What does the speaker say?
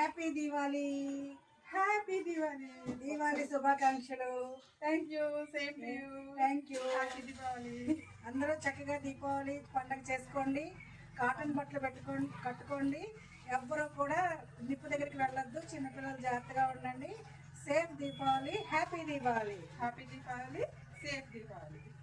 Happy Diwali. Happy Diwali. Deepavali శుభాకాంక్షలు. Thank you. Same to you. Thank you. Happy Diwali. అందరూ చక్కగా దీపావళి పండగ చేసుకోండి. కాటన్ బట్టలు కట్టుకోండి. ఎవ్వరూ కూడా నిప్పు దగ్గరికి వెళ్ళొద్దు. చిన్నపిల్లలు జాగ్రత్తగా ఉండండి. Safe Deepavali. Happy Deepavali. Happy Deepavali. Safe Deepavali.